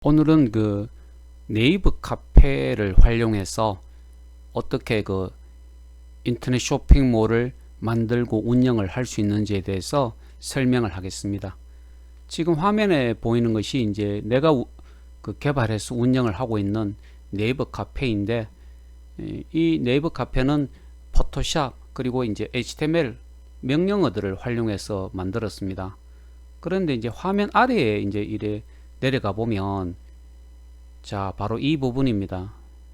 오늘은 그 네이버 카페를 활용해서 어떻게 그 인터넷 쇼핑몰을 만들고 운영을 할 수 있는지에 대해서 설명을 하겠습니다. 지금 화면에 보이는 것이 이제 내가 그 개발해서 운영을 하고 있는 네이버 카페인데, 이 네이버 카페는 포토샵 그리고 이제 HTML 명령어들을 활용해서 만들었습니다. 그런데 이제 화면 아래에 이제 이래 내려가 보면, 자, 바로 이 부분입니다.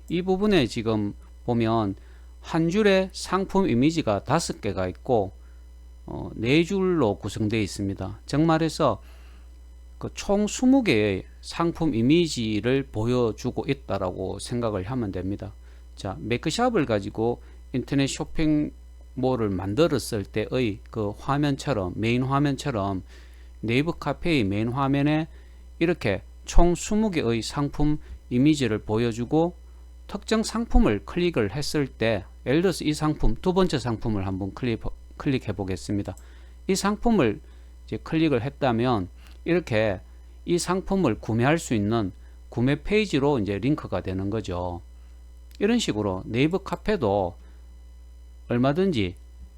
이 부분에 지금 보면 한 줄에 상품 이미지가 5개가 있고, 4줄로 구성되어 있습니다. 즉 말해서 그 총 20개의 상품 이미지를 보여주고 있다라고 생각을 하면 됩니다. 자, 메이크샵을 가지고 인터넷 쇼핑몰을 만들었을 때의 그 화면처럼, 메인 화면처럼 네이버 카페의 메인 화면에 이렇게 총 20개의 상품 이미지를 보여주고, 특정 상품을 클릭을 했을 때, 예를 들어서 이 상품, 두 번째 상품을 한번 클릭해 보겠습니다. 이 상품을 이제 클릭을 했다면 이렇게 이 상품을 구매할 수 있는 구매 페이지로 이제 링크가 되는 거죠. 이런 식으로 네이버 카페도 얼마든지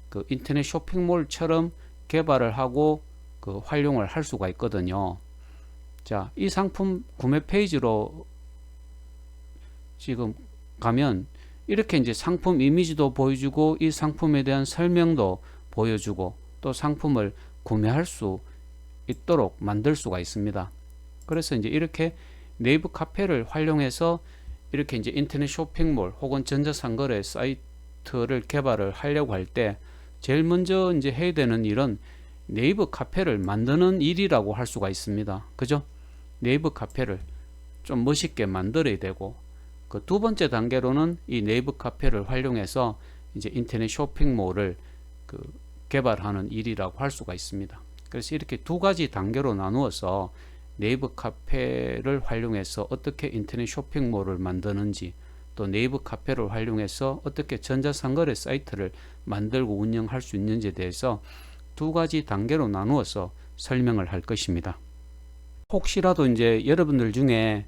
그 인터넷 쇼핑몰처럼 개발을 하고 그 활용을 할 수가 있거든요. 자, 이 상품 구매 페이지로 지금 가면 이렇게 이제 상품 이미지도 보여주고, 이 상품에 대한 설명도 보여주고, 또 상품을 구매할 수 있도록 만들 수가 있습니다. 그래서 이제 이렇게 네이버 카페를 활용해서 이렇게 이제 인터넷 쇼핑몰 혹은 전자상거래 사이트를 개발을 하려고 할 때 제일 먼저 이제 해야 되는 일은 네이버 카페를 만드는 일이라고 할 수가 있습니다. 그죠? 네이버 카페를 좀 멋있게 만들어야 되고, 그 두 번째 단계로는 이 네이버 카페를 활용해서 이제 인터넷 쇼핑몰을 그 개발하는 일이라고 할 수가 있습니다. 그래서 이렇게 두 가지 단계로 나누어서 네이버 카페를 활용해서 어떻게 인터넷 쇼핑몰을 만드는지, 또 네이버 카페를 활용해서 어떻게 전자상거래 사이트를 만들고 운영할 수 있는지에 대해서 두 가지 단계로 나누어서 설명을 할 것입니다. 혹시라도 이제 여러분들 중에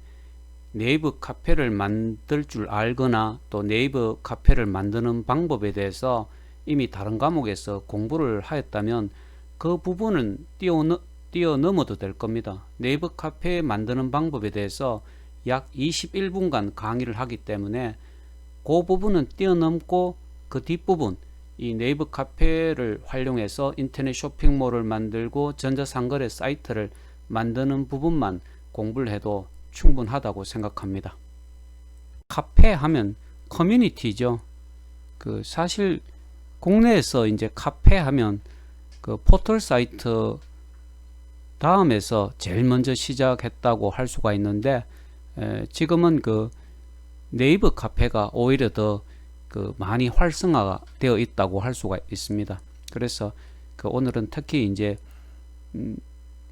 네이버 카페를 만들 줄 알거나 또 네이버 카페를 만드는 방법에 대해서 이미 다른 과목에서 공부를 하였다면 그 부분은 뛰어넘어도 될 겁니다. 네이버 카페 만드는 방법에 대해서 약 21분간 강의를 하기 때문에 그 부분은 뛰어넘고, 그 뒷부분, 이 네이버 카페를 활용해서 인터넷 쇼핑몰을 만들고 전자상거래 사이트를 만드는 부분만 공부를 해도 충분하다고 생각합니다. 카페 하면 커뮤니티죠. 그 사실 국내에서 이제 카페 하면 그 포털 사이트 다음에서 제일 먼저 시작했다고 할 수가 있는데, 지금은 그 네이버 카페가 오히려 더 그 많이 활성화가 되어 있다고 할 수가 있습니다. 그래서 그 오늘은 특히 이제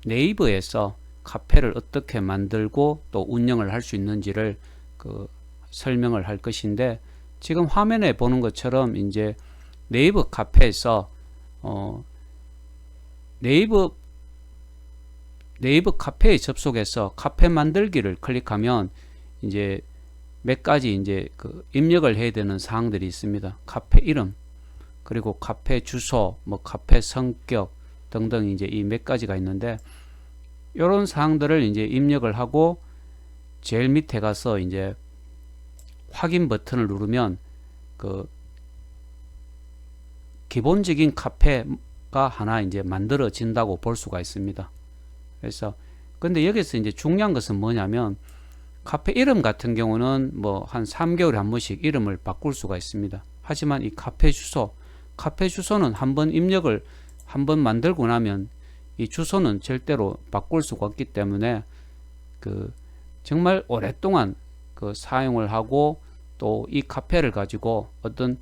네이버에서 카페를 어떻게 만들고 또 운영을 할 수 있는지를 그 설명을 할 것인데, 지금 화면에 보는 것처럼 이제 네이버 카페에서 네이버 카페에 접속해서 카페 만들기를 클릭하면 이제 몇 가지 이제 그 입력을 해야 되는 사항들이 있습니다. 카페 이름, 그리고 카페 주소, 뭐 카페 성격 등등 이제 이 몇 가지가 있는데, 이런 사항들을 이제 입력을 하고 제일 밑에 가서 이제 확인 버튼을 누르면 그 기본적인 카페가 하나 이제 만들어진다고 볼 수가 있습니다. 그래서 근데 여기서 이제 중요한 것은 뭐냐면, 카페 이름 같은 경우는 뭐 한 3개월에 한 번씩 이름을 바꿀 수가 있습니다. 하지만 이 카페 주소는 한번 입력을 한번 만들고 나면 이 주소는 절대로 바꿀 수가 없기 때문에 그 정말 오랫동안 그 사용을 하고, 또 이 카페를 가지고 어떤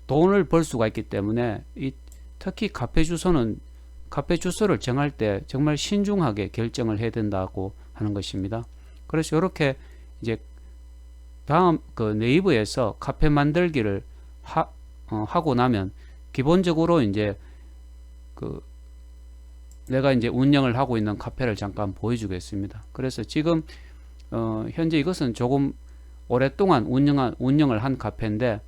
돈을 벌 수가 있기 때문에 특히 카페 주소를 정할 때 정말 신중하게 결정을 해야 된다고 하는 것입니다. 그래서 이렇게 이제 다음 그 네이버에서 카페 만들기를 하고 나면 기본적으로 이제 그 내가 이제 운영을 하고 있는 카페를 잠깐 보여주겠습니다. 그래서 지금 현재 이것은 조금 오랫동안 운영을 한 카페인데,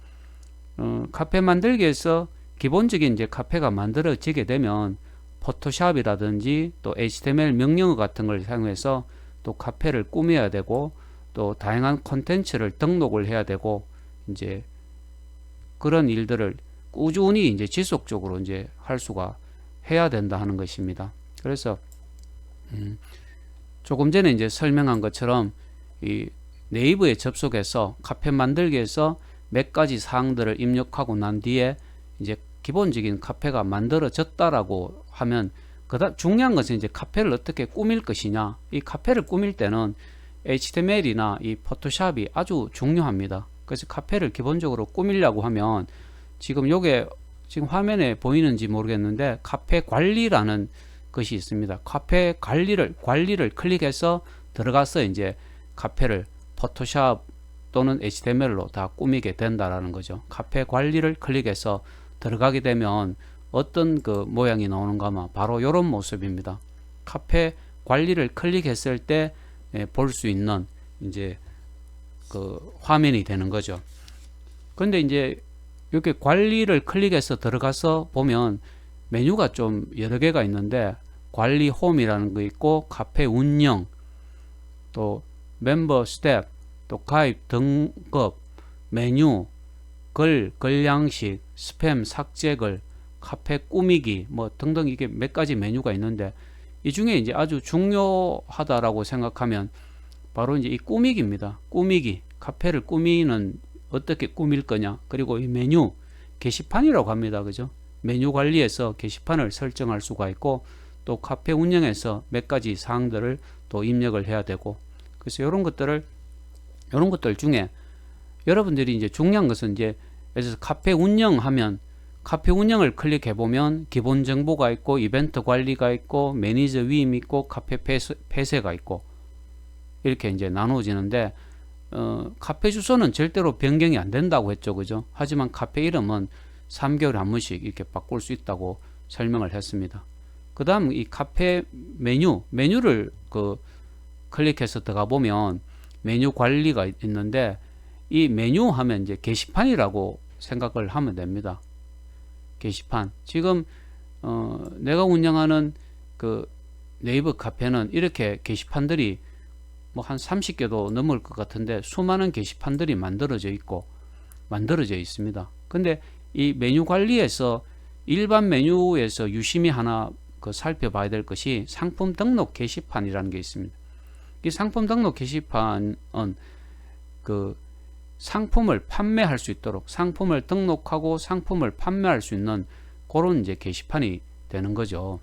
카페 만들기에서 기본적인 이제 카페가 만들어지게 되면 포토샵이라든지 또 HTML 명령어 같은 걸 사용해서 또 카페를 꾸며야 되고, 또 다양한 콘텐츠를 등록을 해야 되고, 이제 그런 일들을 꾸준히 이제 지속적으로 이제 할 수가 해야 된다 하는 것입니다. 그래서 조금 전에 이제 설명한 것처럼 이 네이버에 접속해서 카페 만들기에서 몇 가지 사항들을 입력하고 난 뒤에 이제 기본적인 카페가 만들어졌다라고 하면, 그다음 중요한 것은 이제 카페를 어떻게 꾸밀 것이냐. 이 카페를 꾸밀 때는 HTML이나 이 포토샵이 아주 중요합니다. 그래서 카페를 기본적으로 꾸밀려고 하면, 지금 요게 지금 화면에 보이는지 모르겠는데 카페 관리라는 것이 있습니다. 카페 관리를 클릭해서 들어가서 이제 카페를 포토샵 또는 HTML로 다 꾸미게 된다라는 거죠. 카페 관리를 클릭해서 들어가게 되면 어떤 그 모양이 나오는가 하면 바로 이런 모습입니다. 카페 관리를 클릭했을 때 볼 수 있는 이제 그 화면이 되는 거죠. 근데 이제 이렇게 관리를 클릭해서 들어가서 보면 메뉴가 좀 여러 개가 있는데, 관리 홈이라는 거 있고, 카페 운영, 또 멤버 스텝, 또 가입 등급, 메뉴, 글 양식, 스팸 삭제 글, 카페 꾸미기 뭐 등등, 이게 몇 가지 메뉴가 있는데, 이 중에 이제 아주 중요하다라고 생각하면 바로 이제 이 꾸미기입니다. 꾸미기, 카페를 꾸미는 어떻게 꾸밀 거냐, 그리고 이 메뉴, 게시판이라고 합니다. 그죠? 메뉴 관리에서 게시판을 설정할 수가 있고, 또 카페 운영에서 몇 가지 사항들을 또 입력을 해야 되고, 그래서 이런 것들 중에 여러분들이 이제 중요한 것은 이제, 그래서 카페 운영하면 카페 운영을 클릭해 보면 기본 정보가 있고, 이벤트 관리가 있고, 매니저 위임 있고, 카페 폐쇄가 있고, 이렇게 이제 나누어지는데, 카페 주소는 절대로 변경이 안 된다고 했죠. 그죠? 하지만 카페 이름은 3개월에 한 번씩 이렇게 바꿀 수 있다고 설명을 했습니다. 그 다음 이 카페 메뉴를 클릭해서 들어가 보면 메뉴 관리가 있는데, 이 메뉴 하면 이제 게시판이라고 생각을 하면 됩니다. 게시판. 지금 내가 운영하는 그 네이버 카페는 이렇게 게시판들이 뭐 한 30개도 넘을 것 같은데, 수많은 게시판들이 만들어져 있습니다. 근데 이 메뉴 관리에서 일반 메뉴에서 유심히 하나 살펴봐야 될 것이 상품 등록 게시판이라는 게 있습니다. 이 상품 등록 게시판은 그 상품을 판매할 수 있도록, 상품을 등록하고 상품을 판매할 수 있는 그런 이제 게시판이 되는 거죠.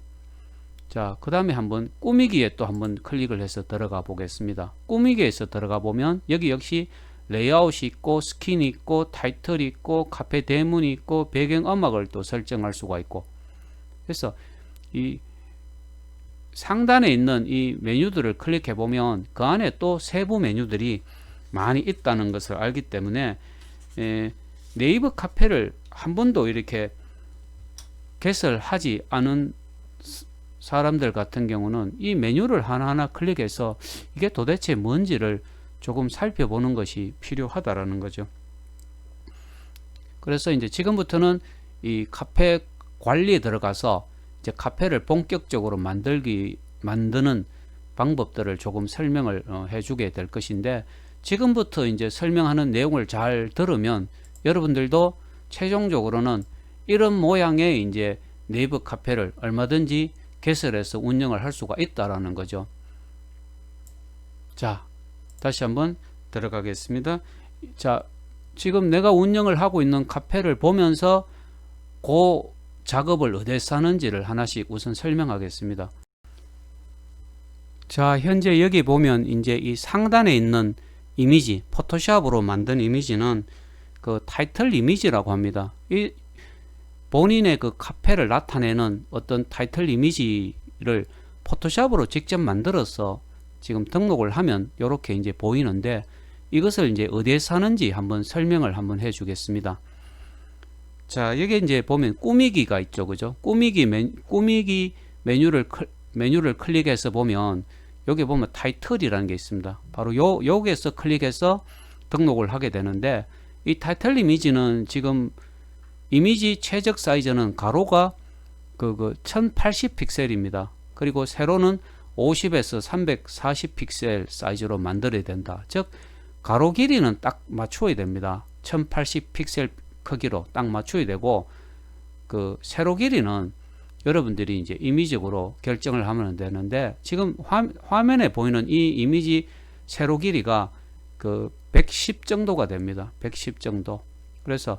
자, 그 다음에 한번 꾸미기에 또 한번 클릭을 해서 들어가 보겠습니다. 꾸미기에서 들어가 보면 여기 역시 레이아웃이 있고, 스킨이 있고, 타이틀이 있고, 카페 대문이 있고, 배경 음악을 또 설정할 수가 있고, 그래서 이 상단에 있는 이 메뉴들을 클릭해 보면 그 안에 또 세부 메뉴들이 많이 있다는 것을 알기 때문에, 네이버 카페를 한 번도 이렇게 개설하지 않은 사람들 같은 경우는 이 메뉴를 하나하나 클릭해서 이게 도대체 뭔지를 조금 살펴보는 것이 필요하다라는 거죠. 그래서 이제 지금부터는 이 카페 관리에 들어가서 이제 카페를 본격적으로 만드는 방법들을 조금 설명을 해주게 될 것인데, 지금부터 이제 설명하는 내용을 잘 들으면 여러분들도 최종적으로는 이런 모양의 이제 네이버 카페를 얼마든지 개설해서 운영을 할 수가 있다라는 거죠. 자, 다시 한번 들어가겠습니다. 자, 지금 내가 운영을 하고 있는 카페를 보면서 그 작업을 어디서 하는지를 하나씩 우선 설명하겠습니다. 자, 현재 여기 보면 이제 이 상단에 있는 이미지, 포토샵으로 만든 이미지는 그 타이틀 이미지라고 합니다. 이 본인의 그 카페를 나타내는 어떤 타이틀 이미지를 포토샵으로 직접 만들어서 지금 등록을 하면 이렇게 이제 보이는데, 이것을 이제 어디에서 하는지 한번 설명을 한번 해 주겠습니다. 자, 여기 이제 보면 꾸미기가 있죠. 그죠? 꾸미기 메뉴를 클릭해서 보면 여기 보면 타이틀이라는 게 있습니다. 바로 여기에서 클릭해서 등록을 하게 되는데, 이 타이틀 이미지는 지금 이미지 최적 사이즈는 가로가 1080 픽셀입니다. 그리고 세로는 50에서 340 픽셀 사이즈로 만들어야 된다. 즉 가로 길이는 딱 맞춰야 됩니다. 1080 픽셀 크기로 딱 맞춰야 되고, 그 세로 길이는 여러분들이 이제 임의적으로 결정을 하면 되는데, 지금 화면에 보이는 이 이미지 세로 길이가 110 정도가 됩니다. 110 정도. 그래서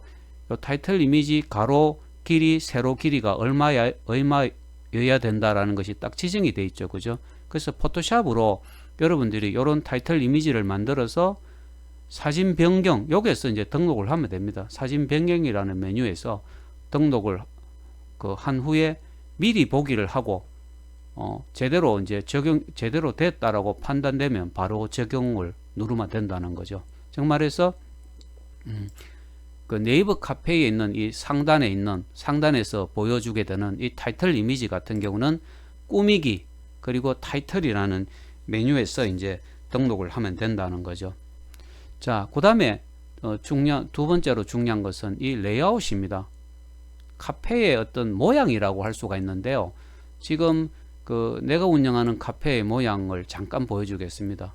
요 타이틀 이미지 가로 길이, 세로 길이가 얼마여야 된다라는 것이 딱 지정이 되어 있죠. 그죠? 그래서 포토샵으로 여러분들이 이런 타이틀 이미지를 만들어서 사진 변경, 여기에서 이제 등록을 하면 됩니다. 사진 변경이라는 메뉴에서 등록을 한 후에 미리 보기를 하고, 제대로 이제 제대로 됐다라고 판단되면 바로 적용을 누르면 된다는 거죠. 즉 말해서 그 네이버 카페에 있는 이 상단에서 보여주게 되는 이 타이틀 이미지 같은 경우는 꾸미기 그리고 타이틀이라는 메뉴에서 이제 등록을 하면 된다는 거죠. 자, 그 다음에 두 번째로 중요한 것은 이 레이아웃입니다. 카페의 어떤 모양이라고 할 수가 있는데요. 지금 내가 운영하는 카페의 모양을 잠깐 보여주겠습니다.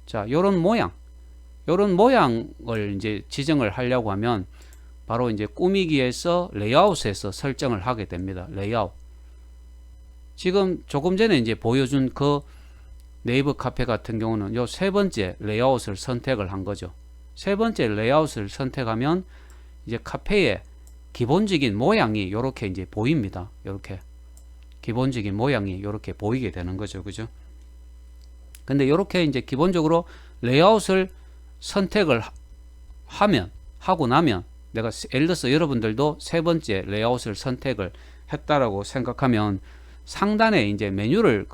자, 요런 모양을 이제 지정을 하려고 하면 바로 이제 꾸미기에서 레이아웃에서 설정을 하게 됩니다. 레이아웃. 지금 조금 전에 이제 보여준 그 네이버 카페 같은 경우는 요 세 번째 레이아웃을 선택을 한 거죠. 세 번째 레이아웃을 선택하면 이제 카페의 기본적인 모양이 이렇게 이제 보입니다. 이렇게 기본적인 모양이 이렇게 보이게 되는 거죠. 그죠? 근데 이렇게 이제 기본적으로 레이아웃을 선택을 하고 나면, 내가 예를 들어서 여러분들도 세 번째 레이아웃을 선택을 했다라고 생각하면 상단에 이제 메뉴를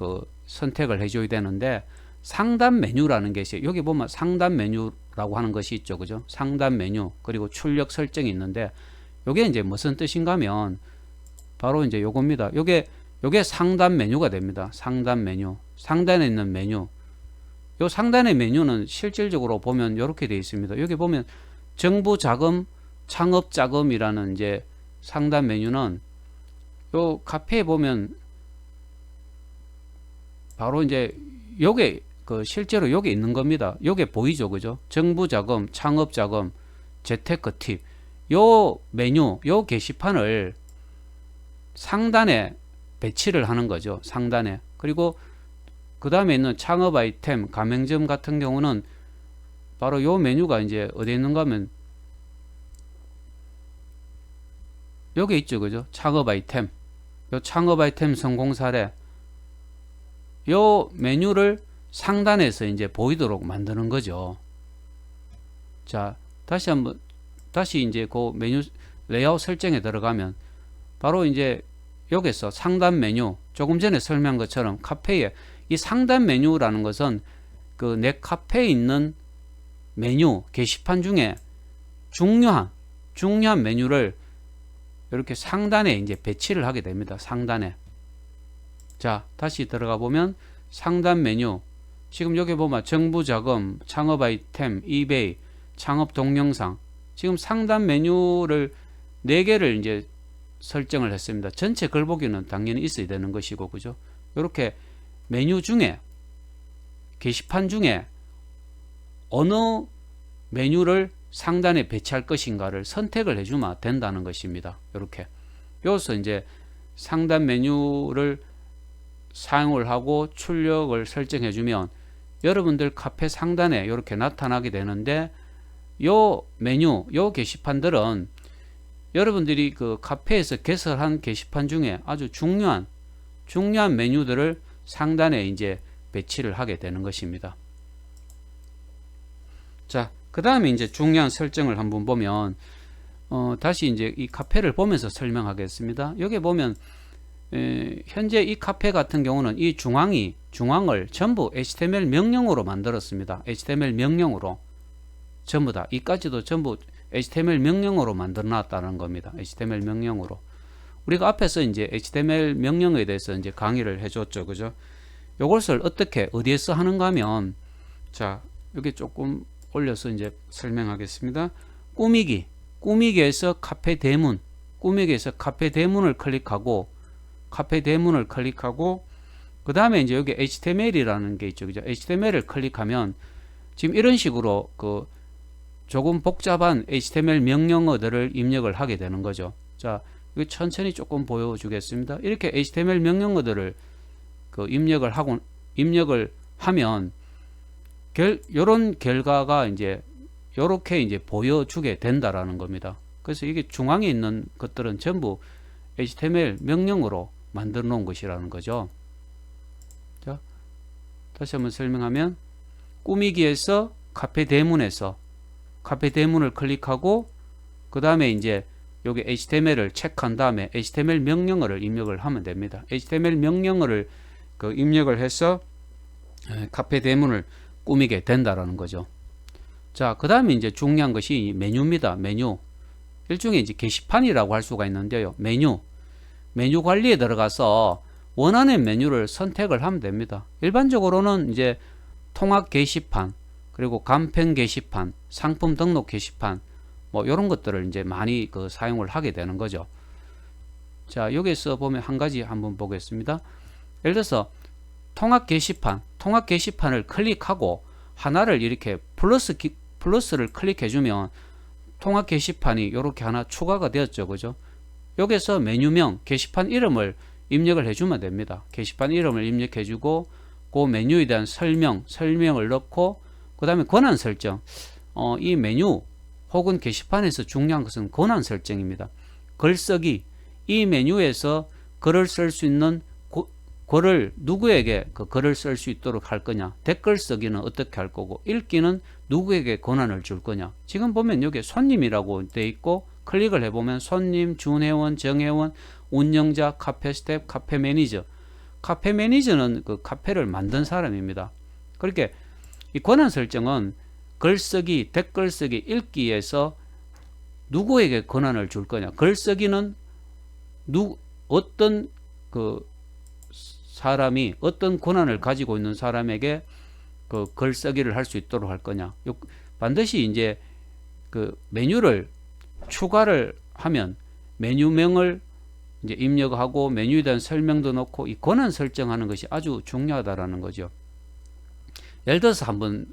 선택을 해줘야 되는데, 상단 메뉴라는 것이 여기 보면 상단 메뉴라고 하는 것이 있죠. 그죠? 상단 메뉴 그리고 출력 설정이 있는데, 요게 이제 무슨 뜻인가 하면 바로 이제 요겁니다. 요게 상단 메뉴가 됩니다. 상단 메뉴. 상단에 있는 메뉴. 요 상단의 메뉴는 실질적으로 보면 이렇게 되어 있습니다. 여기 보면 정부 자금, 창업 자금이라는 이제 상단 메뉴는 요 카페에 보면 바로 이제 요게 실제로 요게 있는 겁니다. 요게 보이죠. 그죠? 정부 자금, 창업 자금, 재테크 팁. 요 메뉴, 요 게시판을 상단에 배치를 하는 거죠. 상단에. 그리고 그 다음에 있는 창업 아이템, 가맹점 같은 경우는 바로 요 메뉴가 이제 어디에 있는가 하면 여기 있죠. 그죠? 창업 아이템. 요 창업 아이템 성공 사례. 요 메뉴를 상단에서 이제 보이도록 만드는 거죠. 자, 다시 이제 그 메뉴 레이아웃 설정에 들어가면 바로 이제 여기서 상단 메뉴, 조금 전에 설명한 것처럼 카페에 이 상단 메뉴라는 것은 내 카페에 있는 메뉴 게시판 중에 중요한 메뉴를 이렇게 상단에 이제 배치를 하게 됩니다. 상단에. 자, 다시 들어가 보면 상단 메뉴, 지금 여기 보면 정부 자금, 창업 아이템, 이베이, 창업 동영상, 지금 상단 메뉴를 4개를 이제 설정을 했습니다. 전체 글보기는 당연히 있어야 되는 것이고, 그죠? 이렇게 메뉴 중에, 게시판 중에 어느 메뉴를 상단에 배치할 것인가를 선택을 해주면 된다는 것입니다. 이렇게. 여기서 이제 상단 메뉴를 사용을 하고 출력을 설정해 주면 여러분들 카페 상단에 이렇게 나타나게 되는데, 요 메뉴, 요 게시판들은 여러분들이 카페에서 개설한 게시판 중에 아주 중요한 메뉴들을 상단에 이제 배치를 하게 되는 것입니다. 자, 그 다음에 이제 중요한 설정을 한번 보면, 다시 이제 이 카페를 보면서 설명하겠습니다. 여기 보면, 현재 이 카페 같은 경우는 이 중앙을 전부 HTML 명령으로 만들었습니다. HTML 명령으로. 전부 다. 이까지도 전부 HTML 명령으로 만들어 놨다는 겁니다. HTML 명령으로. 우리가 앞에서 이제 HTML 명령에 대해서 이제 강의를 해줬죠. 그죠? 요것을 어떻게 어디에서 하는가 하면, 자 여기 조금 올려서 이제 설명하겠습니다. 꾸미기에서 카페 대문, 꾸미기에서 카페 대문을 클릭하고 그 다음에 이제 여기 HTML이라는 게 있죠. 그죠? HTML을 클릭하면 지금 이런 식으로 그 조금 복잡한 HTML 명령어들을 입력을 하게 되는 거죠. 자, 이거 천천히 조금 보여주겠습니다. 이렇게 HTML 명령어들을 그 입력을 하면 요런 결과가 이제 요렇게 이제 보여주게 된다라는 겁니다. 그래서 이게 중앙에 있는 것들은 전부 HTML 명령으로 만들어 놓은 것이라는 거죠. 자, 다시 한번 설명하면, 꾸미기에서 카페 대문을 클릭하고 그 다음에 이제 여기 HTML을 체크한 다음에 HTML 명령어를 입력을 하면 됩니다. HTML 명령어를 그 입력을 해서 카페 대문을 꾸미게 된다라는 거죠. 자, 그 다음에 이제 중요한 것이 메뉴입니다. 메뉴. 일종의 이제 게시판이라고 할 수가 있는데요. 메뉴 관리에 들어가서 원하는 메뉴를 선택을 하면 됩니다. 일반적으로는 이제 통합 게시판, 그리고 간편 게시판, 상품 등록 게시판, 뭐 이런 것들을 이제 많이 그 사용을 하게 되는 거죠. 자, 여기서 보면 한 가지 한번 보겠습니다. 예를 들어서 통합 게시판을 클릭하고 하나를 이렇게 플러스를 클릭해 주면 통합 게시판이 이렇게 하나 추가가 되었죠. 그죠? 여기서 메뉴명, 게시판 이름을 입력을 해주면 됩니다. 게시판 이름을 입력해 주고 그 메뉴에 대한 설명을 넣고 그 다음에 권한 설정. 이 메뉴 혹은 게시판에서 중요한 것은 권한 설정입니다. 글쓰기, 이 메뉴에서 글을 쓸 수 있는 글을 누구에게 그 글을 쓸 수 있도록 할 거냐, 댓글 쓰기는 어떻게 할 거고, 읽기는 누구에게 권한을 줄 거냐. 지금 보면 여기 손님이라고 되어 있고 클릭을 해보면 손님, 준회원, 정회원, 운영자, 카페 스텝, 카페 매니저. 카페 매니저는 그 카페를 만든 사람입니다. 그렇게 이 권한 설정은 글쓰기, 댓글 쓰기, 읽기에서 누구에게 권한을 줄 거냐. 글쓰기는 어떤 그 사람이 어떤 권한을 가지고 있는 사람에게 그 글쓰기를 할 수 있도록 할 거냐. 반드시 이제 그 메뉴를 추가를 하면 메뉴명을 이제 입력하고 메뉴에 대한 설명도 넣고 이 권한 설정하는 것이 아주 중요하다라는 거죠. 예를 들어서 한번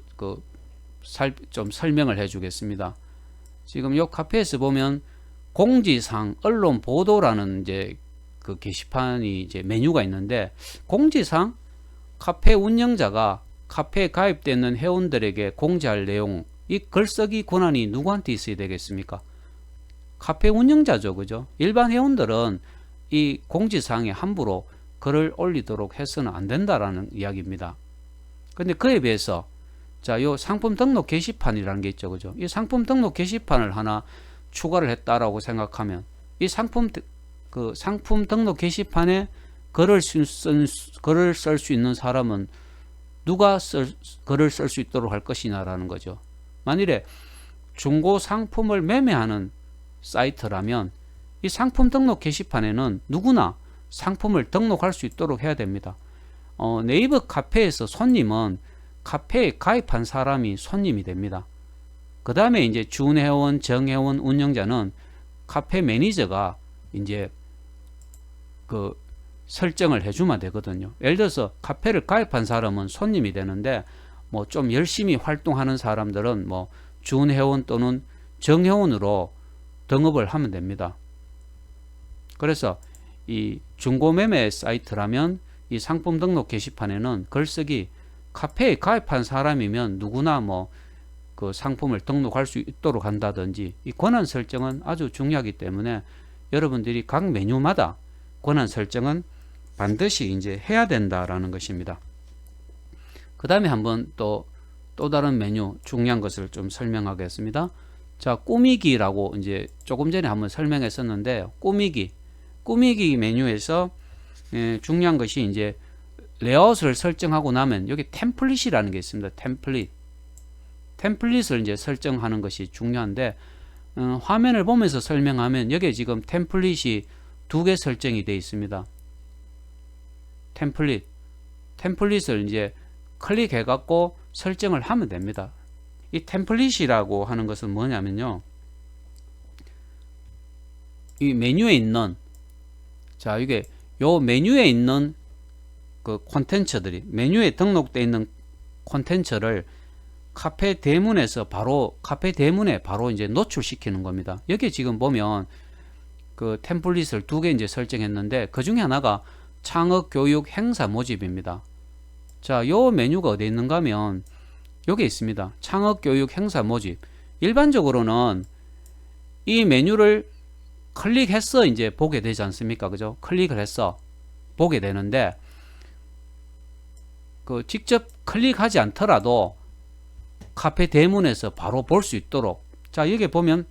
좀 설명을 해 주겠습니다. 지금 이 카페에서 보면 공지사항, 언론 보도라는 이제 그 게시판이 이제 메뉴가 있는데, 공지사항, 카페 운영자가 카페에 가입되어 있는 회원들에게 공지할 내용, 이 글쓰기 권한이 누구한테 있어야 되겠습니까? 카페 운영자죠. 그죠? 일반 회원들은 이 공지사항에 함부로 글을 올리도록 해서는 안 된다라는 이야기입니다. 근데 그에 비해서 자, 요 상품 등록 게시판이라는 게 있죠. 그죠? 이 상품 등록 게시판을 하나 추가를 했다라고 생각하면 이 상품 등록 게시판에 글을 쓸 수 있는 사람은 누가 글을 쓸 수 있도록 할 것이냐라는 거죠. 만일에 중고 상품을 매매하는 사이트라면 이 상품 등록 게시판에는 누구나 상품을 등록할 수 있도록 해야 됩니다. 네이버 카페에서 손님은 카페에 가입한 사람이 손님이 됩니다. 그 다음에 이제 준회원, 정회원, 운영자는 카페 매니저가 이제 그 설정을 해주면 되거든요. 예를 들어서 카페를 가입한 사람은 손님이 되는데, 뭐 좀 열심히 활동하는 사람들은 뭐 준회원 또는 정회원으로 등업을 하면 됩니다. 그래서 이 중고매매 사이트라면 이 상품 등록 게시판에는 글쓰기, 카페에 가입한 사람이면 누구나 뭐 그 상품을 등록할 수 있도록 한다든지, 이 권한 설정은 아주 중요하기 때문에 여러분들이 각 메뉴마다 권한 설정은 반드시 이제 해야 된다라는 것입니다. 그 다음에 한번 또 다른 메뉴 중요한 것을 좀 설명하겠습니다. 자, 꾸미기라고 이제 조금 전에 한번 설명했었는데, 꾸미기 메뉴에서 중요한 것이 이제 레이아웃을 설정하고 나면 여기 템플릿이라는 게 있습니다. 템플릿을 이제 설정하는 것이 중요한데, 화면을 보면서 설명하면 여기에 지금 템플릿이 2개 설정이 되어 있습니다. 템플릿. 템플릿을 이제 클릭해 갖고 설정을 하면 됩니다. 이 템플릿이라고 하는 것은 뭐냐면요, 이 메뉴에 있는, 자, 이게 요 메뉴에 있는 그 콘텐츠들이, 메뉴에 등록되어 있는 콘텐츠를 카페 대문에서 바로, 카페 대문에 바로 이제 노출시키는 겁니다. 여기 지금 보면 그 템플릿을 두 개 이제 설정했는데, 그 중에 하나가 창업 교육 행사 모집입니다. 자, 요 메뉴가 어디 있는가 하면 여기 있습니다. 창업 교육 행사 모집. 일반적으로는 이 메뉴를 클릭해서 이제 보게 되지 않습니까? 그죠? 클릭을 해서 보게 되는데, 그 직접 클릭하지 않더라도 카페 대문에서 바로 볼 수 있도록, 자, 여기 보면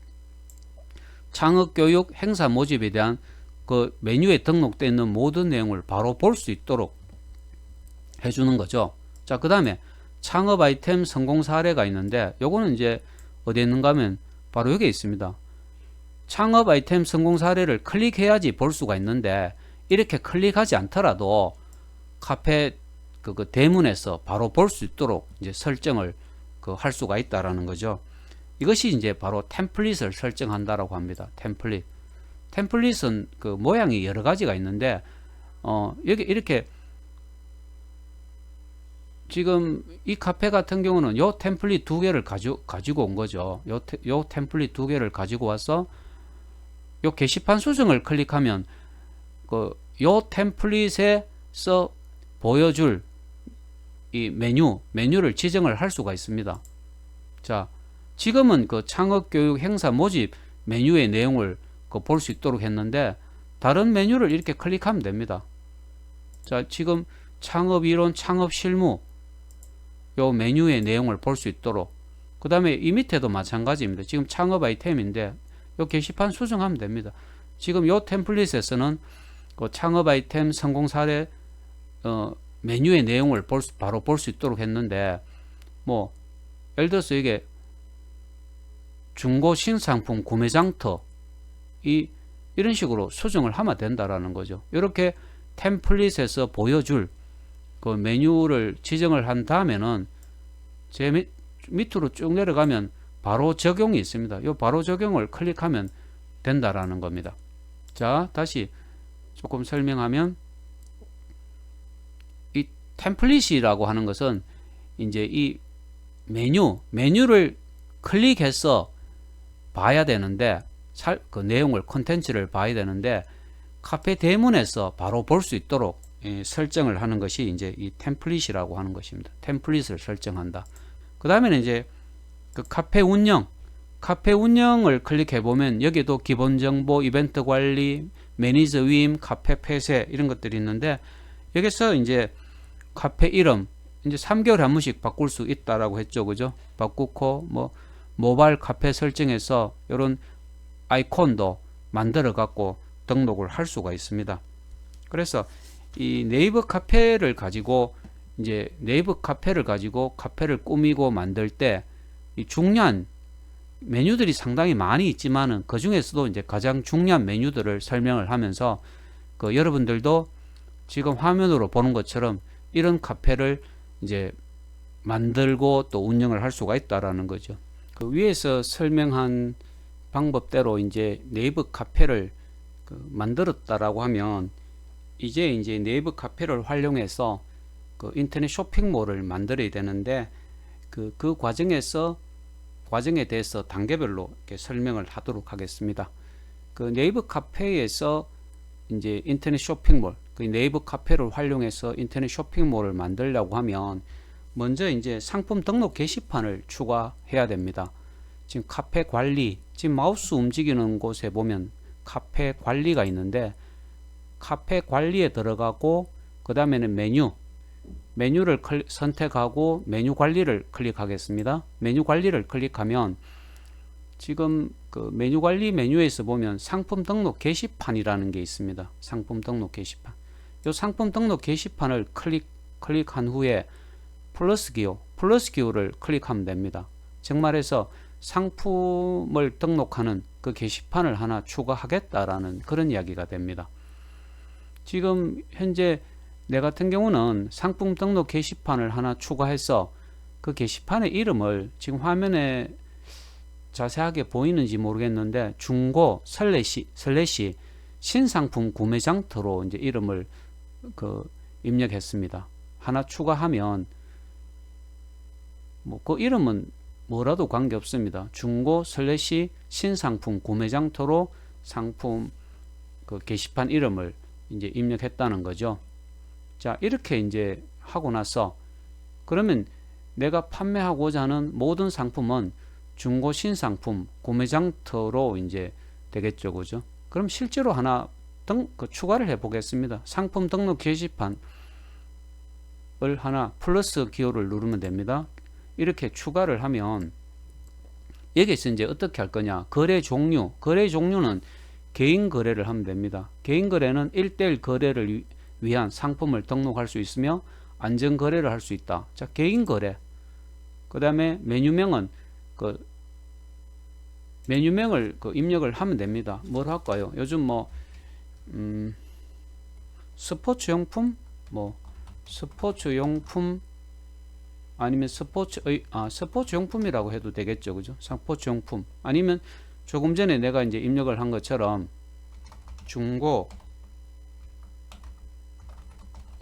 창업교육 행사 모집에 대한 그 메뉴에 등록되어 있는 모든 내용을 바로 볼 수 있도록 해주는 거죠. 자, 그 다음에 창업 아이템 성공 사례가 있는데, 요거는 이제 어디 있는가 하면 바로 여기 있습니다. 창업 아이템 성공 사례를 클릭해야지 볼 수가 있는데, 이렇게 클릭하지 않더라도 카페 그 대문에서 바로 볼 수 있도록 이제 설정을 할 수가 있다라는 거죠. 이것이 이제 바로 템플릿을 설정한다라고 합니다. 템플릿. 템플릿은 그 모양이 여러 가지가 있는데, 여기 이렇게 지금 이 카페 같은 경우는 요 템플릿 두 개를 가지고 온 거죠. 요 템플릿 두 개를 가지고 와서 요 게시판 수정을 클릭하면 요 템플릿에서 보여줄 이 메뉴를 지정을 할 수가 있습니다. 자, 지금은 그 창업교육 행사 모집 메뉴의 내용을 볼 수 있도록 했는데, 다른 메뉴를 이렇게 클릭하면 됩니다. 자, 지금 창업이론, 창업실무 요 메뉴의 내용을 볼 수 있도록, 그 다음에 이 밑에도 마찬가지입니다. 지금 창업 아이템인데 요 게시판 수정하면 됩니다. 지금 요 템플릿에서는 그 창업 아이템 성공 사례 메뉴의 내용을 바로 볼 수 있도록 했는데, 뭐 예를 들어서 이게 중고 신상품 구매 장터 이런 식으로 수정을 하면 된다라는 거죠. 이렇게 템플릿에서 보여줄 그 메뉴를 지정을 한 다음에는 제 밑으로 쭉 내려가면 바로 적용이 있습니다. 이 바로 적용을 클릭하면 된다라는 겁니다. 자, 다시 조금 설명하면, 이 템플릿이라고 하는 것은 이제 이 메뉴를 클릭해서 봐야 되는데, 그 내용을, 콘텐츠를 봐야 되는데, 카페 대문에서 바로 볼 수 있도록 설정을 하는 것이 이제 이 템플릿이라고 하는 것입니다. 템플릿을 설정한다. 그 다음에는 이제 그 카페 운영을 클릭해 보면 여기도 기본 정보, 이벤트 관리, 매니저 위임, 카페 폐쇄 이런 것들이 있는데, 여기서 이제 카페 이름 이제 3개월에 한 번씩 바꿀 수 있다라고 했죠. 그죠? 바꾸고 뭐 모바일 카페 설정해서 이런 아이콘도 만들어 갖고 등록을 할 수가 있습니다. 그래서 이 네이버 카페를 가지고 카페를 꾸미고 만들 때 이 중요한 메뉴들이 상당히 많이 있지만은, 그 중에서도 이제 가장 중요한 메뉴들을 설명을 하면서 여러분들도 지금 화면으로 보는 것처럼 이런 카페를 이제 만들고 또 운영을 할 수가 있다라는 거죠. 그 위에서 설명한 방법대로 이제 네이버 카페를 만들었다라고 하면, 이제 네이버 카페를 활용해서 인터넷 쇼핑몰을 만들어야 되는데, 그 과정에 대해서 단계별로 이렇게 설명을 하도록 하겠습니다. 그 네이버 카페에서 이제 인터넷 쇼핑몰, 그 네이버 카페를 활용해서 인터넷 쇼핑몰을 만들려고 하면, 먼저 이제 상품 등록 게시판을 추가해야 됩니다. 지금 카페 관리, 지금 마우스 움직이는 곳에 보면 카페 관리가 있는데, 카페 관리에 들어가고 그 다음에는 메뉴를 선택하고 메뉴 관리를 클릭하겠습니다. 메뉴 관리를 클릭하면 지금 그 메뉴 관리 메뉴에서 보면 상품 등록 게시판이라는 게 있습니다. 상품 등록 게시판. 이 상품 등록 게시판을 클릭한 후에 플러스 기호를 클릭하면 됩니다. 즉 말해서 상품을 등록하는 그 게시판을 하나 추가하겠다라는 그런 이야기가 됩니다. 지금 현재 내 같은 경우는 상품 등록 게시판을 하나 추가해서 그 게시판의 이름을 지금 화면에 자세하게 보이는지 모르겠는데 중고 슬래시 신상품 구매장터로 이제 이름을 입력했습니다. 하나 추가하면 뭐 그 이름은 뭐라도 관계없습니다. 중고 슬래시 신상품 구매장터로 상품 그 게시판 이름을 이제 입력했다는 거죠. 자, 이렇게 이제 하고 나서 그러면 내가 판매하고자 하는 모든 상품은 중고 신상품 구매장터로 이제 되겠죠. 그죠? 그럼 실제로 하나 추가를 해 보겠습니다. 상품 등록 게시판을 하나 플러스 기호를 누르면 됩니다. 이렇게 추가를 하면 여기서 이제 어떻게 할 거냐? 거래 종류는 개인 거래를 하면 됩니다. 개인 거래는 1:1 거래를 위한 상품을 등록할 수 있으며 안전 거래를 할 수 있다. 자, 개인 거래. 그다음에 메뉴명은 메뉴명을 입력을 하면 됩니다. 뭘 할까요? 요즘 뭐 스포츠용품 스포츠용품 아니면 스포츠용품이라고 해도 되겠죠. 그죠? 스포츠용품 아니면 조금 전에 내가 이제 입력을 한 것처럼 중고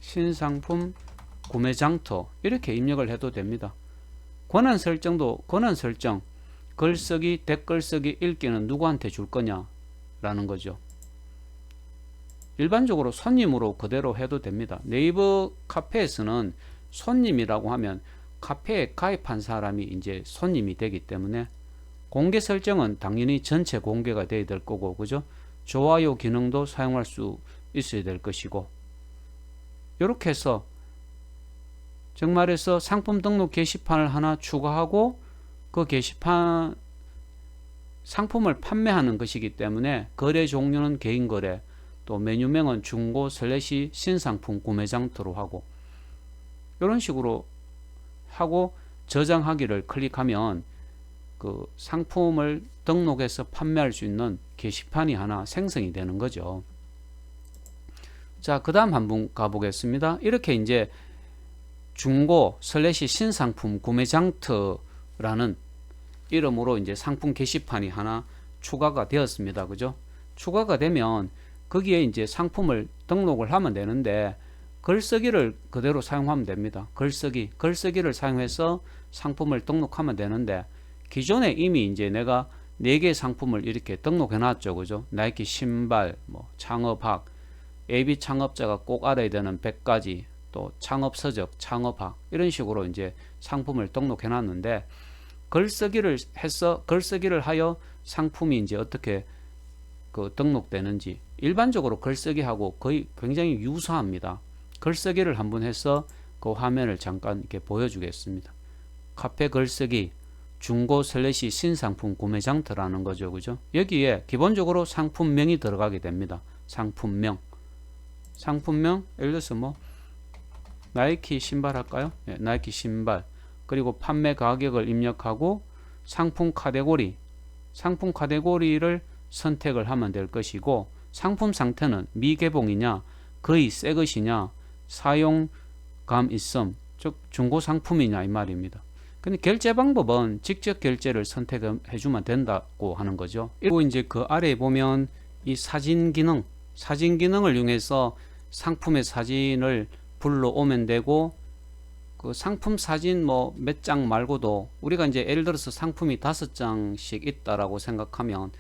신상품 구매장터 이렇게 입력을 해도 됩니다. 권한 설정, 글쓰기, 댓글 쓰기, 읽기는 누구한테 줄 거냐 라는 거죠. 일반적으로 손님으로 그대로 해도 됩니다. 네이버 카페에서는 손님이라고 하면 카페에 가입한 사람이 이제 손님이 되기 때문에 공개 설정은 당연히 전체 공개가 돼야 될 거고, 그죠? 좋아요 기능도 사용할 수 있어야 될 것이고, 이렇게 해서 정말해서 상품 등록 게시판을 하나 추가하고 그 게시판 상품을 판매하는 것이기 때문에 거래 종류는 개인 거래, 또 메뉴명은 중고 슬래시 신상품 구매장터로 하고, 이런 식으로 하고 저장하기를 클릭하면 그 상품을 등록해서 판매할 수 있는 게시판이 하나 생성이 되는 거죠. 자, 그 다음 한번 가보겠습니다. 이렇게 이제 중고 슬래시 신상품 구매장터라는 이름으로 이제 상품 게시판이 하나 추가가 되었습니다. 그죠? 추가가 되면 거기에 이제 상품을 등록을 하면 되는데 글쓰기를 그대로 사용하면 됩니다. 글쓰기를 사용해서 상품을 등록하면 되는데 기존에 이미 이제 내가 4개의 상품을 이렇게 등록해 놨죠. 그죠? 나이키 신발, 창업학, AB 창업자가 꼭 알아야 되는 100가지, 또 창업 서적, 창업학 이런 식으로 이제 상품을 등록해 놨는데 글쓰기를 하여 상품이 이제 어떻게 등록되는지 일반적으로 글쓰기하고 거의 굉장히 유사합니다. 글쓰기를 한번 해서 그 화면을 잠깐 이렇게 보여주겠습니다. 카페 글쓰기 중고 슬래시 신상품 구매장터라는 거죠. 그죠? 여기에 기본적으로 상품명이 들어가게 됩니다. 상품명 예를 들어서 나이키 신발 할까요? 네, 나이키 신발. 그리고 판매 가격을 입력하고 상품 카테고리를 선택을 하면 될 것이고, 상품 상태는 미개봉이냐 거의 새 것이냐 사용감 있음, 즉 중고 상품이냐 이 말입니다. 근데 결제 방법은 직접 결제를 선택해 주면 된다고 하는 거죠. 그리고 이제 그 아래에 보면 이 사진 기능을 이용해서 상품의 사진을 불러오면 되고, 그 상품 사진 몇 장 말고도 우리가 이제 예를 들어서 상품이 5장씩 있다라고 생각하면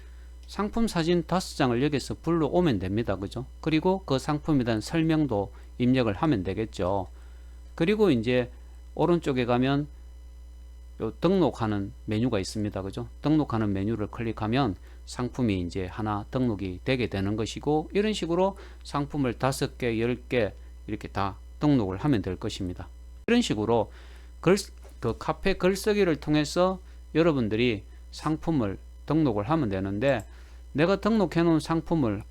상품 사진 5장을 여기서 불러오면 됩니다. 그죠? 그리고 그 상품에 대한 설명도 입력을 하면 되겠죠. 그리고 이제 오른쪽에 가면 요 등록하는 메뉴가 있습니다. 그죠? 등록하는 메뉴를 클릭하면 상품이 이제 하나 등록이 되게 되는 것이고, 이런 식으로 상품을 5개, 10개 이렇게 다 등록을 하면 될 것입니다. 이런 식으로 그 카페 글쓰기를 통해서 여러분들이 상품을 등록을 하면 되는데, 내가 등록해 놓은 상품을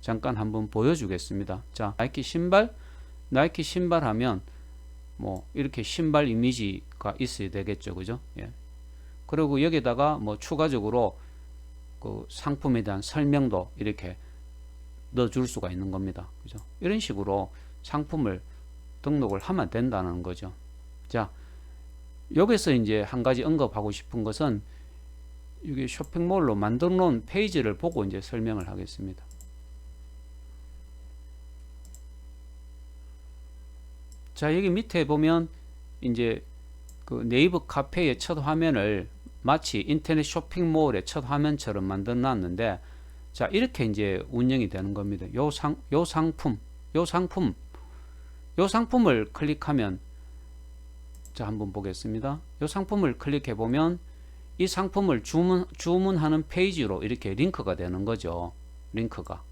잠깐 한번 보여주겠습니다. 자, 나이키 신발 하면 이렇게 신발 이미지가 있어야 되겠죠. 그죠? 예. 그리고 여기다가 추가적으로 그 상품에 대한 설명도 이렇게 넣어줄 수가 있는 겁니다. 그죠? 이런 식으로 상품을 등록을 하면 된다는 거죠. 자, 여기서 이제 한 가지 언급하고 싶은 것은 여기 쇼핑몰로 만들어 놓은 페이지를 보고 이제 설명을 하겠습니다. 자, 여기 밑에 보면 이제 그 네이버 카페의 첫 화면을 마치 인터넷 쇼핑몰의 첫 화면처럼 만들어 놨는데, 자, 이렇게 이제 운영이 되는 겁니다. 요 상품을 클릭하면, 자, 한번 보겠습니다. 요 상품을 클릭해 보면 이 상품을 주문하는 페이지로 이렇게 링크가 되는 거죠. 링크가.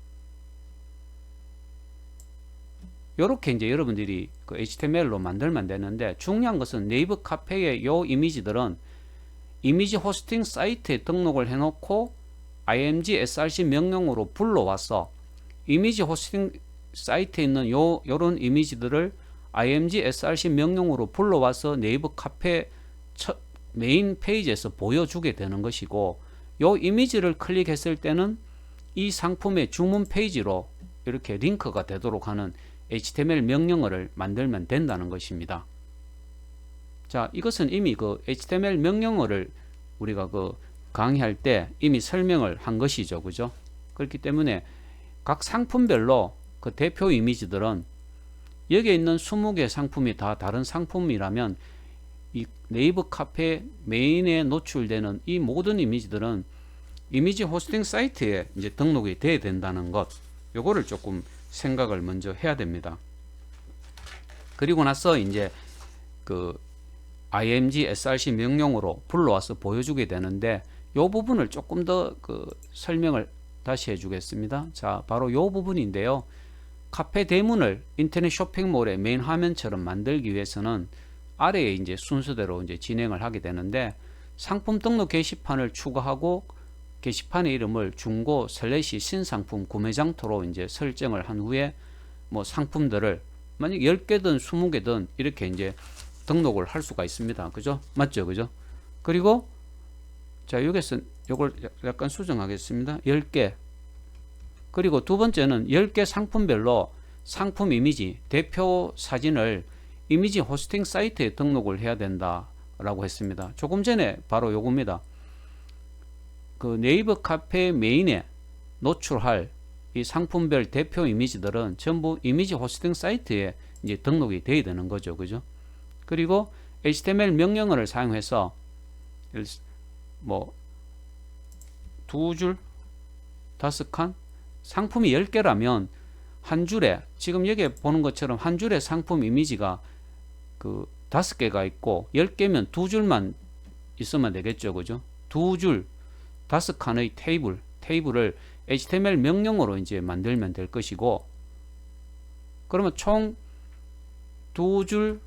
요렇게 이제 여러분들이 그 HTML로 만들면 되는데, 중요한 것은 네이버 카페의 요 이미지들은 이미지 호스팅 사이트에 등록을 해놓고 img src 명령으로 불러와서 이미지 호스팅 사이트에 있는 요런 이미지들을 img src 명령으로 불러와서 네이버 카페 메인 페이지에서 보여주게 되는 것이고, 요 이미지를 클릭했을 때는 이 상품의 주문 페이지로 이렇게 링크가 되도록 하는 HTML 명령어를 만들면 된다는 것입니다. 자, 이것은 이미 그 HTML 명령어를 우리가 그 강의할 때 이미 설명을 한 것이죠. 그죠? 그렇기 때문에 각 상품별로 그 대표 이미지들은 여기에 있는 20개 상품이 다 다른 상품이라면 이 네이버 카페 메인에 노출되는 이 모든 이미지들은 이미지 호스팅 사이트에 이제 등록이 돼야 된다는 것, 요거를 조금 생각을 먼저 해야 됩니다. 그리고 나서 이제 그 img src 명령으로 불러와서 보여주게 되는데, 요 부분을 조금 더 그 설명을 다시 해주겠습니다. 자, 바로 요 부분인데요. 카페 대문을 인터넷 쇼핑몰의 메인 화면처럼 만들기 위해서는 아래에 이제 순서대로 이제 진행을 하게 되는데, 상품 등록 게시판을 추가하고 게시판의 이름을 중고 슬래시 신상품 구매장터로 이제 설정을 한 후에 뭐 상품들을 만약 10개든 20개든 이렇게 이제 등록을 할 수가 있습니다. 그죠? 맞죠? 그죠? 그리고 자, 여기서 요걸 약간 수정하겠습니다. 10개. 그리고 두 번째는 10개 상품별로 상품 이미지, 대표 사진을 이미지 호스팅 사이트에 등록을 해야 된다라고 했습니다. 조금 전에 바로 요겁니다. 그 네이버 카페 메인에 노출할 이 상품별 대표 이미지들은 전부 이미지 호스팅 사이트에 이제 등록이 돼야 되는 거죠. 그죠? 그리고 HTML 명령어를 사용해서 뭐 2줄, 5칸, 상품이 10개라면 한 줄에, 지금 여기 보는 것처럼 한 줄에 상품 이미지가 그 5개가 있고 10개면 2줄만 있으면 되겠죠. 그죠? 2줄, 5칸의 테이블을 HTML 명령어로 이제 만들면 될 것이고, 그러면 총 2줄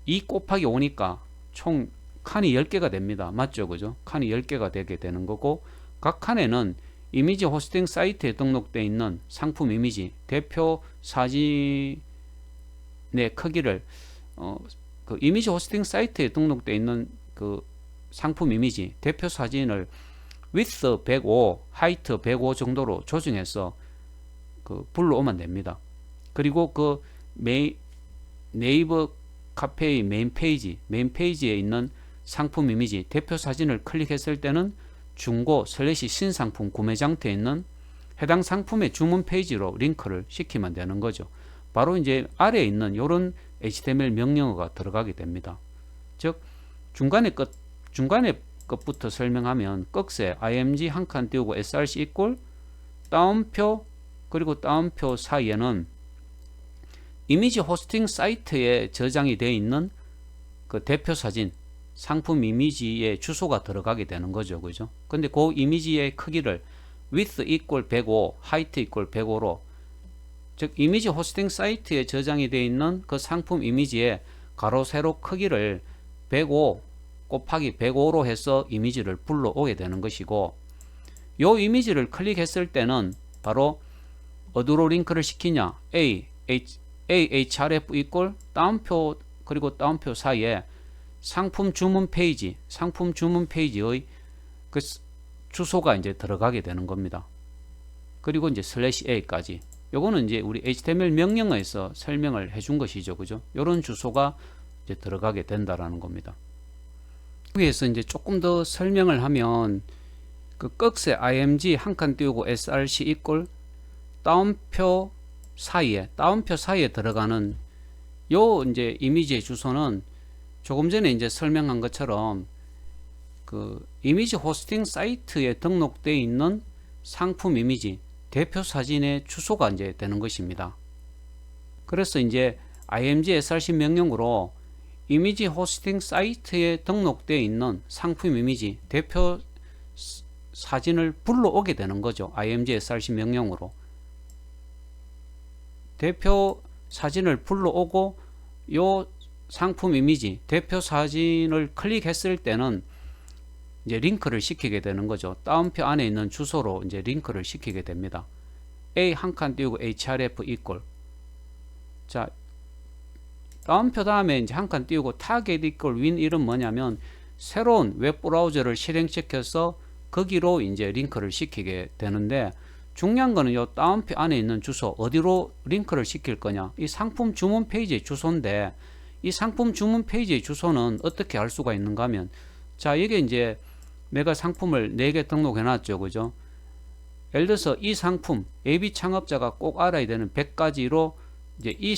2 곱하기 5니까 총 칸이 10개가 됩니다. 맞죠? 그죠? 칸이 10개가 되게 되는 거고, 각 칸에는 이미지 호스팅 사이트에 등록되어 있는 상품 이미지, 대표 사진의 크기를 그 이미지 호스팅 사이트에 등록되어 있는 그 상품 이미지, 대표 사진을 width 105, height 105 정도로 조정해서 그 불러오면 됩니다. 그리고 그 네이버 카페의 메인 페이지에 있는 상품 이미지, 대표 사진을 클릭했을 때는 중고 슬래시 신상품 구매장터에 있는 해당 상품의 주문 페이지로 링크를 시키면 되는 거죠. 바로 이제 아래에 있는 이런 HTML 명령어가 들어가게 됩니다. 즉 중간에 것부터 설명하면 꺽쇠 img 한 칸 띄우고 src 이꼴 따옴표, 그리고 따옴표 사이에는 이미지 호스팅 사이트에 저장이 되어 있는 그 대표 사진, 상품 이미지의 주소가 들어가게 되는 거죠. 그죠? 근데 그 이미지의 크기를 width equal 105, height equal 105로, 즉 이미지 호스팅 사이트에 저장이 되어 있는 그 상품 이미지의 가로 세로 크기를 105 곱하기 105로 해서 이미지를 불러오게 되는 것이고, 요 이미지를 클릭했을 때는 바로 어디로 링크를 시키냐, ahref equal 따옴표 그리고 따옴표 사이에 상품 주문 페이지의 그 주소가 이제 들어가게 되는 겁니다. 그리고 이제 /a까지. 요거는 이제 우리 HTML 명령어에서 설명을 해준 것이죠. 그죠? 요런 주소가 이제 들어가게 된다라는 겁니다. 여기에서 이제 조금 더 설명을 하면 그 꺽쇠 img 한 칸 띄우고 src 이꼴 따옴표 사이에 들어가는 요 이제 이미지의 주소는 조금 전에 이제 설명한 것처럼 그 이미지 호스팅 사이트에 등록되어 있는 상품 이미지 대표 사진의 주소가 이제 되는 것입니다. 그래서 이제 img src 명령으로 이미지 호스팅 사이트에 등록되어 있는 상품 이미지 대표 사진을 불러오게 되는 거죠. img src 명령으로 대표 사진을 불러오고 요 상품 이미지 대표 사진을 클릭했을 때는 이제 링크를 시키게 되는 거죠. 다운표 안에 있는 주소로 이제 링크를 시키게 됩니다. A 한 칸 띄우고 href 이꼴. 자, 다운표 다음에 이제 한 칸 띄우고 타겟 이꼴 win 이름 뭐냐면 새로운 웹 브라우저를 실행시켜서 거기로 이제 링크를 시키게 되는데 중요한 거는 요 다운표 안에 있는 주소 어디로 링크를 시킬 거냐. 이 상품 주문 페이지의 주소인데 이 상품 주문 페이지의 주소는 어떻게 알 수가 있는가 하면 자, 이게 이제 내가 상품을 4개 등록해 놨죠. 그죠? 예를 들어서 이 상품 AB 창업자가 꼭 알아야 되는 100가지로 이제 이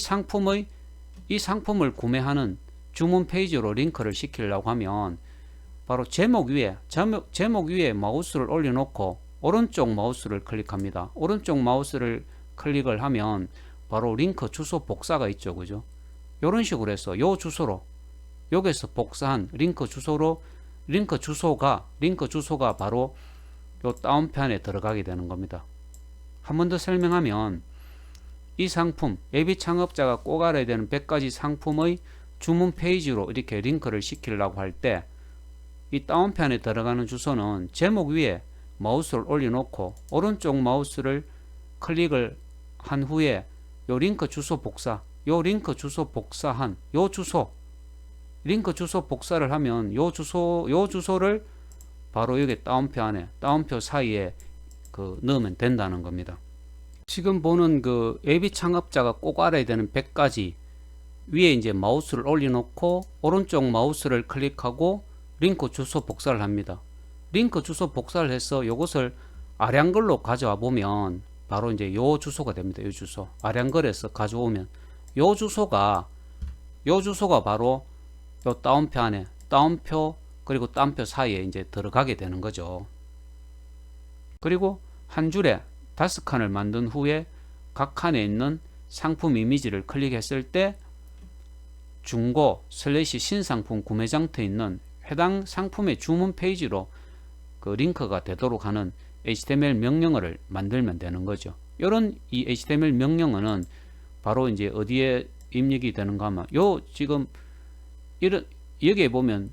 상품을 구매하는 주문 페이지로 링크를 시키려고 하면 바로 제목 위에 마우스를 올려놓고 오른쪽 마우스를 클릭합니다. 오른쪽 마우스를 클릭을 하면 바로 링크 주소 복사가 있죠. 그죠? 이런 식으로 해서 요 주소로 여기서 복사한 링크 주소가 바로 요 다운편에 들어가게 되는 겁니다. 한 번 더 설명하면 이 상품 예비 창업자가 꼭 알아야 되는 100가지 상품의 주문 페이지로 이렇게 링크를 시키려고 할 때 이 다운편에 들어가는 주소는 제목 위에 마우스를 올려놓고 오른쪽 마우스를 클릭을 한 후에 요 링크 주소 복사한 요 주소 링크 주소 복사를 하면 요 주소를 바로 여기 다운표 사이에 넣으면 된다는 겁니다. 지금 보는 그 예비 창업자가 꼭 알아야 되는 100가지 위에 이제 마우스를 올려놓고 오른쪽 마우스를 클릭하고 링크 주소 복사를 합니다. 링크 주소 복사를 해서 요것을 아량글로 가져와 보면 바로 이제 요 주소가 됩니다. 요 주소 아량글에서 가져오면 요 주소가 바로 요 다운표 안에 다운표 그리고 다운표 사이에 이제 들어가게 되는 거죠. 그리고 한 줄에 5칸을 만든 후에 각 칸에 있는 상품 이미지를 클릭했을 때 중고 / 신상품 구매장터에 있는 해당 상품의 주문 페이지로 그 링크가 되도록 하는 HTML 명령어를 만들면 되는 거죠. 이런 이 HTML 명령어는 바로 이제 어디에 입력이 되는가 하면 요 지금 여기에 보면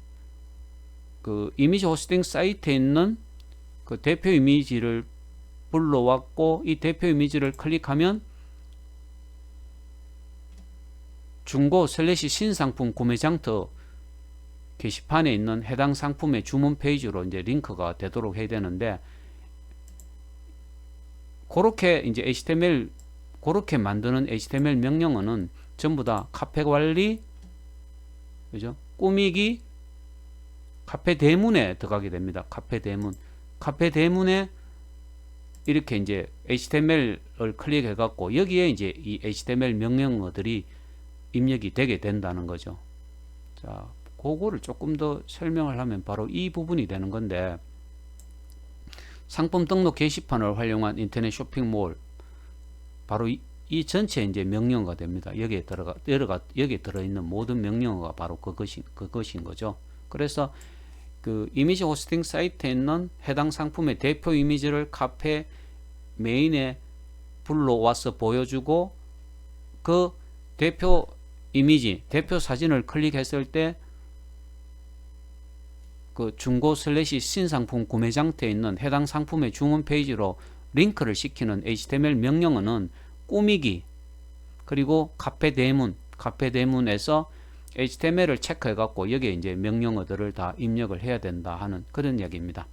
그 이미지 호스팅 사이트에 있는 그 대표 이미지를 불러왔고 이 대표 이미지를 클릭하면 중고 / 신상품 구매장터 게시판에 있는 해당 상품의 주문 페이지로 이제 링크가 되도록 해야 되는데 그렇게 이제 그렇게 만드는 HTML 명령어는 전부 다 카페 관리, 그죠? 꾸미기, 카페 대문에 들어가게 됩니다. 카페 대문에 이렇게 이제 HTML을 클릭해 갖고 여기에 이제 이 HTML 명령어들이 입력이 되게 된다는 거죠. 자, 그거를 조금 더 설명을 하면 바로 이 부분이 되는 건데 상품 등록 게시판을 활용한 인터넷 쇼핑몰 바로 이 전체 이제 명령어가 됩니다. 여기에 들어있는 모든 명령어가 바로 그것인 거죠. 그래서 그 이미지 호스팅 사이트에 있는 해당 상품의 대표 이미지를 카페 메인에 불러와서 보여주고 그 대표 이미지, 대표 사진을 클릭했을 때 그 중고 / 신상품 구매장터에 있는 해당 상품의 주문 페이지로 링크를 시키는 HTML 명령어는 꾸미기 그리고 카페 대문에서 HTML을 체크해 갖고 여기에 이제 명령어들을 다 입력을 해야 된다 하는 그런 이야기입니다.